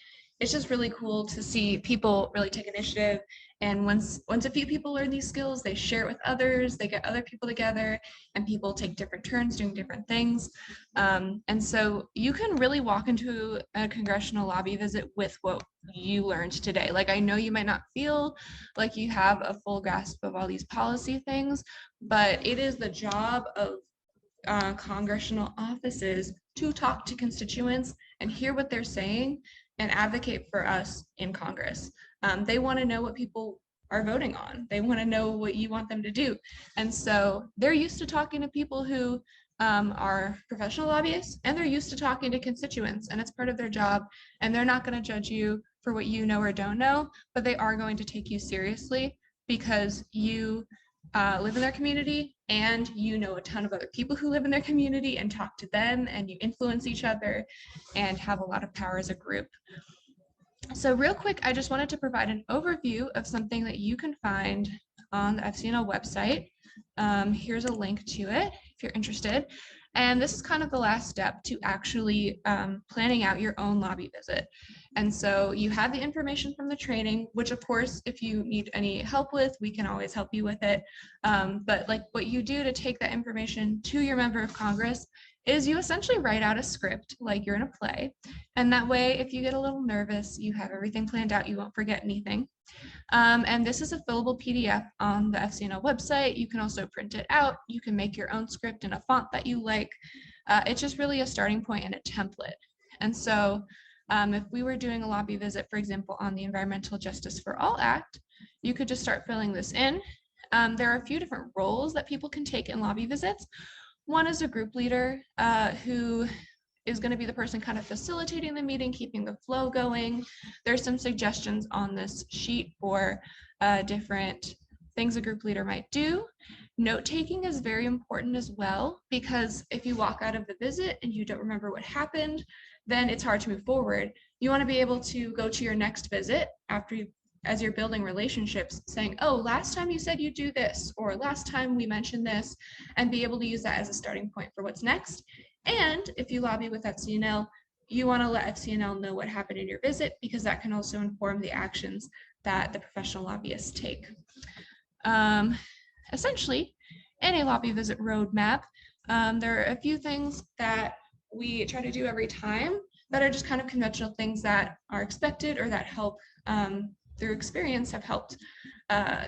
it's just really cool to see people really take initiative. And once a few people learn these skills, they share it with others, they get other people together, and people take different turns doing different things. And so you can really walk into a congressional lobby visit with what you learned today. Like, I know you might not feel like you have a full grasp of all these policy things, but it is the job of congressional offices to talk to constituents and hear what they're saying and advocate for us in Congress. They want to know what people are voting on. They want to know what you want them to do. And so they're used to talking to people who are professional lobbyists, and they're used to talking to constituents, and it's part of their job. And they're not going to judge you for what you know or don't know, but they are going to take you seriously because you live in their community, and you know a ton of other people who live in their community and talk to them, and you influence each other and have a lot of power as a group. So real quick, I just wanted to provide an overview of something that you can find on the FCNL website. Here's a link to it if you're interested. And this is kind of the last step to actually planning out your own lobby visit. And so you have the information from the training, which of course, if you need any help with, we can always help you with it. But like what you do to take that information to your member of Congress is you essentially write out a script like you're in a play. And that way, if you get a little nervous, you have everything planned out, you won't forget anything. And this is a fillable PDF on the FCNL website. You can also print it out. You can make your own script in a font that you like. It's just really a starting point and a template. And so if we were doing a lobby visit, for example, on the Environmental Justice for All Act, you could just start filling this in. There are a few different roles that people can take in lobby visits. One is a group leader who is going to be the person kind of facilitating the meeting, keeping the flow going. There's some suggestions on this sheet for different things a group leader might do. Note-taking is very important as well, because if you walk out of the visit and you don't remember what happened, then it's hard to move forward. You want to be able to go to your next visit as you're building relationships, saying, oh, last time you said you'd do this, or last time we mentioned this, and be able to use that as a starting point for what's next. And if you lobby with FCNL, you want to let FCNL know what happened in your visit, because that can also inform the actions that the professional lobbyists take. Essentially, in a lobby visit roadmap, there are a few things that we try to do every time that are just kind of conventional things that are expected or that help through experience have helped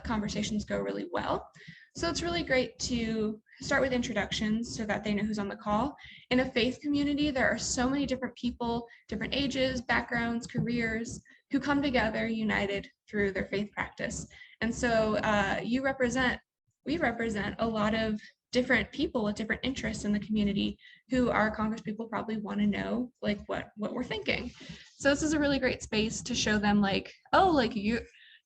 conversations go really well. So it's really great to start with introductions so that they know who's on the call. In a faith community, there are so many different people, different ages, backgrounds, careers, who come together united through their faith practice. And so we represent a lot of different people with different interests in the community who our Congresspeople probably want to know like what we're thinking. So this is a really great space to show them like, oh, like you're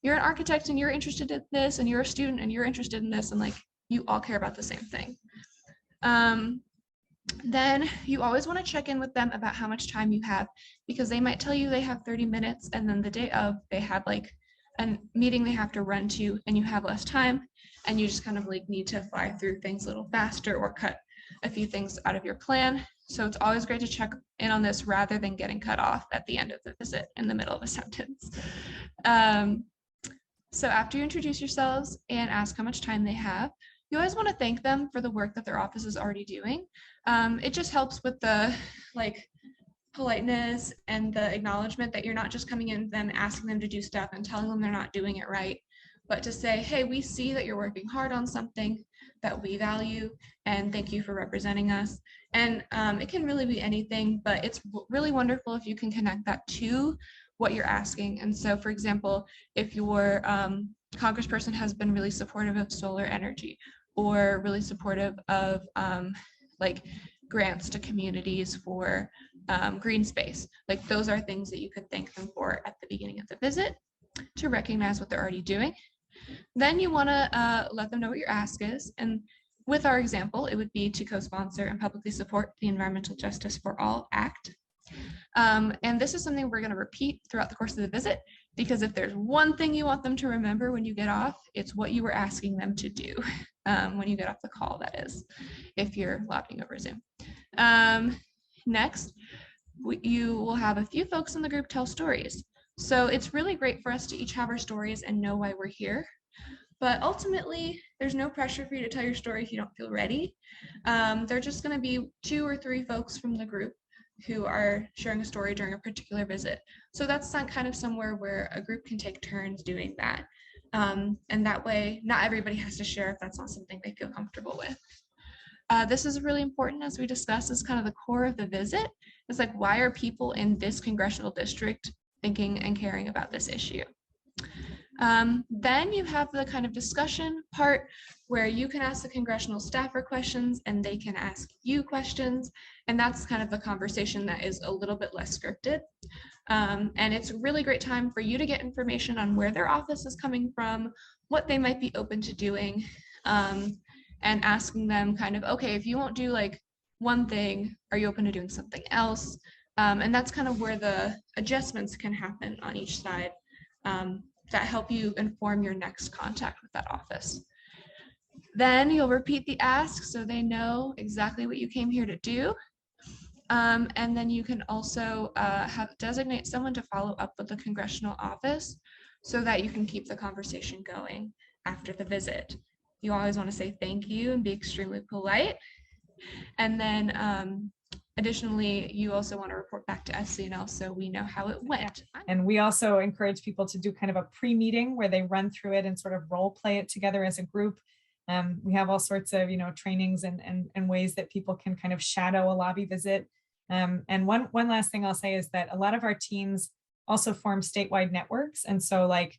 an architect and you're interested in this, and you're a student and you're interested in this, and like you all care about the same thing. Then you always want to check in with them about how much time you have, because they might tell you they have 30 minutes and then the day of they have like a meeting they have to run to and you have less time, and you just kind of like need to fly through things a little faster or cut a few things out of your plan. So it's always great to check in on this rather than getting cut off at the end of the visit in the middle of a sentence. So after you introduce yourselves and ask how much time they have, you always want to thank them for the work that their office is already doing. It just helps with the politeness and the acknowledgement that you're not just coming in them asking them to do stuff and telling them they're not doing it right, but to say, hey, we see that you're working hard on something that we value, and thank you for representing us. And it can really be anything, but it's really wonderful if you can connect that to what you're asking. And so, for example, if your congressperson has been really supportive of solar energy, or really supportive of like grants to communities for green space, like those are things that you could thank them for at the beginning of the visit to recognize what they're already doing. Then you want to let them know what your ask is. And with our example, it would be to co-sponsor and publicly support the Environmental Justice for All Act. And this is something we're going to repeat throughout the course of the visit, because if there's one thing you want them to remember when you get off, it's what you were asking them to do when you get off the call, that is, if you're lobbying over Zoom. Next, you will have a few folks in the group tell stories. So it's really great for us to each have our stories and know why we're here. But ultimately, there's no pressure for you to tell your story if you don't feel ready. They're just going to be 2 or 3 folks from the group who are sharing a story during a particular visit. So that's kind of somewhere where a group can take turns doing that. And that way, not everybody has to share if that's not something they feel comfortable with. This is really important, as we discussed, is kind of the core of the visit. It's like, why are people in this congressional district thinking and caring about this issue? Then you have the kind of discussion part where you can ask the congressional staffer questions and they can ask you questions. And that's kind of the conversation that is a little bit less scripted. And it's a really great time for you to get information on where their office is coming from, what they might be open to doing, and asking them kind of, okay, if you won't do like one thing, are you open to doing something else? And that's kind of where the adjustments can happen on each side that help you inform your next contact with that office. Then you'll repeat the ask so they know exactly what you came here to do. And then you can also designate someone to follow up with the congressional office so that you can keep the conversation going after the visit. You always want to say thank you and be extremely polite. And then additionally, you also want to report back to SCNL so we know how it went. And we also encourage people to do kind of a pre-meeting where they run through it and sort of role play it together as a group. We have all sorts of, trainings and ways that people can kind of shadow a lobby visit. And one last thing I'll say is that a lot of our teams also form statewide networks. And so like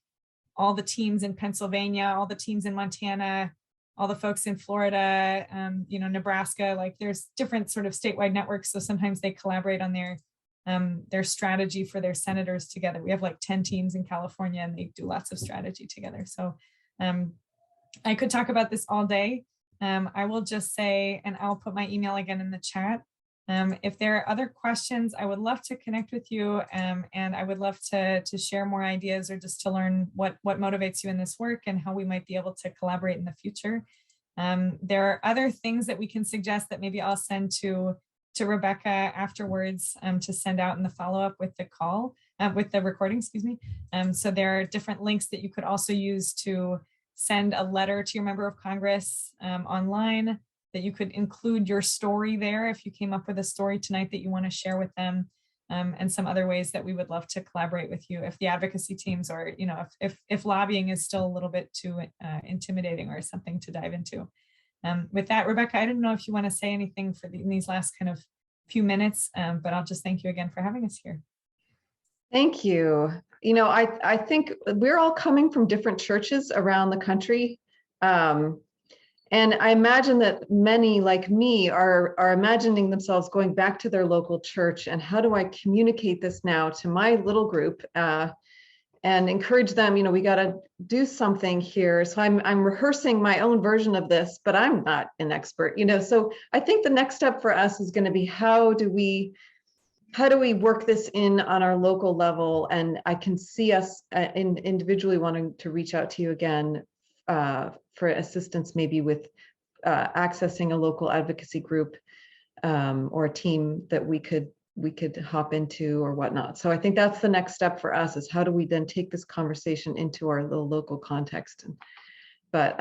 all the teams in Pennsylvania, all the teams in Montana, all the folks in Florida, Nebraska, like there's different sort of statewide networks. So sometimes they collaborate on their strategy for their senators together. We have like 10 teams in California and they do lots of strategy together. So I could talk about this all day. I will just say, and I'll put my email again in the chat. If there are other questions, I would love to connect with you, and I would love to share more ideas or just to learn what motivates you in this work and how we might be able to collaborate in the future. There are other things that we can suggest that maybe I'll send to Rebecca afterwards to send out in the follow-up with the call, with the recording, excuse me. So there are different links that you could also use to send a letter to your member of Congress online, that you could include your story there if you came up with a story tonight that you want to share with them, and some other ways that we would love to collaborate with you if the advocacy teams, or if lobbying is still a little bit too intimidating or something to dive into. With that, Rebecca, I don't know if you want to say anything in these last kind of few minutes, but I'll just thank you again for having us here. Thank you. I think we're all coming from different churches around the country. And I imagine that many like me are imagining themselves going back to their local church and how do I communicate this now to my little group and encourage them, we got to do something here. So I'm rehearsing my own version of this, but I'm not an expert, so I think the next step for us is going to be how do we work this in on our local level? And I can see us individually wanting to reach out to you again for assistance, maybe with accessing a local advocacy group. or a team that we could hop into or whatnot. So I think that's the next step for us, is how do we then take this conversation into our little local context. But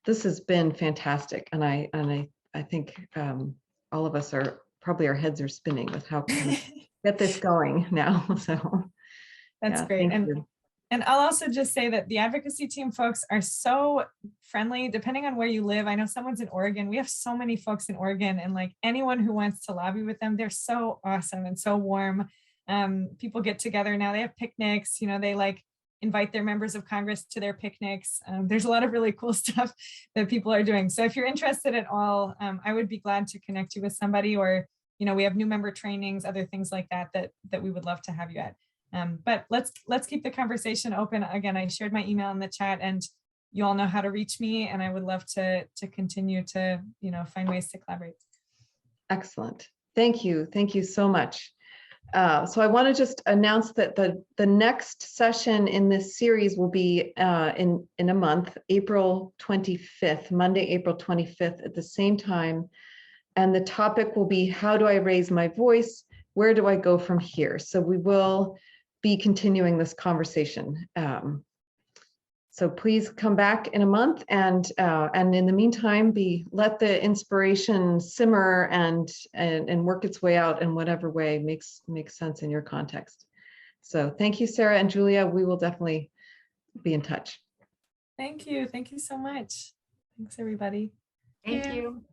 this has been fantastic, and I think all of us are probably, our heads are spinning with how can we get this going now. So that's yeah, great. thank you. And I'll also just say that the advocacy team folks are so friendly, depending on where you live. I know someone's in Oregon. We have so many folks in Oregon, and like anyone who wants to lobby with them, they're so awesome and so warm. People get together now, they have picnics, you know, they like invite their members of Congress to their picnics. There's a lot of really cool stuff that people are doing. So if you're interested at all, I would be glad to connect you with somebody, or, you know, we have new member trainings, other things like that we would love to have you at. But let's keep the conversation open. Again, I shared my email in the chat, and you all know how to reach me, and I would love to continue to, you know, find ways to collaborate. Excellent. Thank you. Thank you so much. So I want to just announce that the next session in this series will be in a month, April 25th, Monday, April 25th at the same time. And the topic will be, how do I raise my voice? Where do I go from here? So we will be continuing this conversation. So please come back in a month, and in the meantime, let the inspiration simmer and work its way out in whatever way makes sense in your context. So thank you, Sarah and Julia. We will definitely be in touch. Thank you. Thank you so much. Thanks, everybody. Thank you.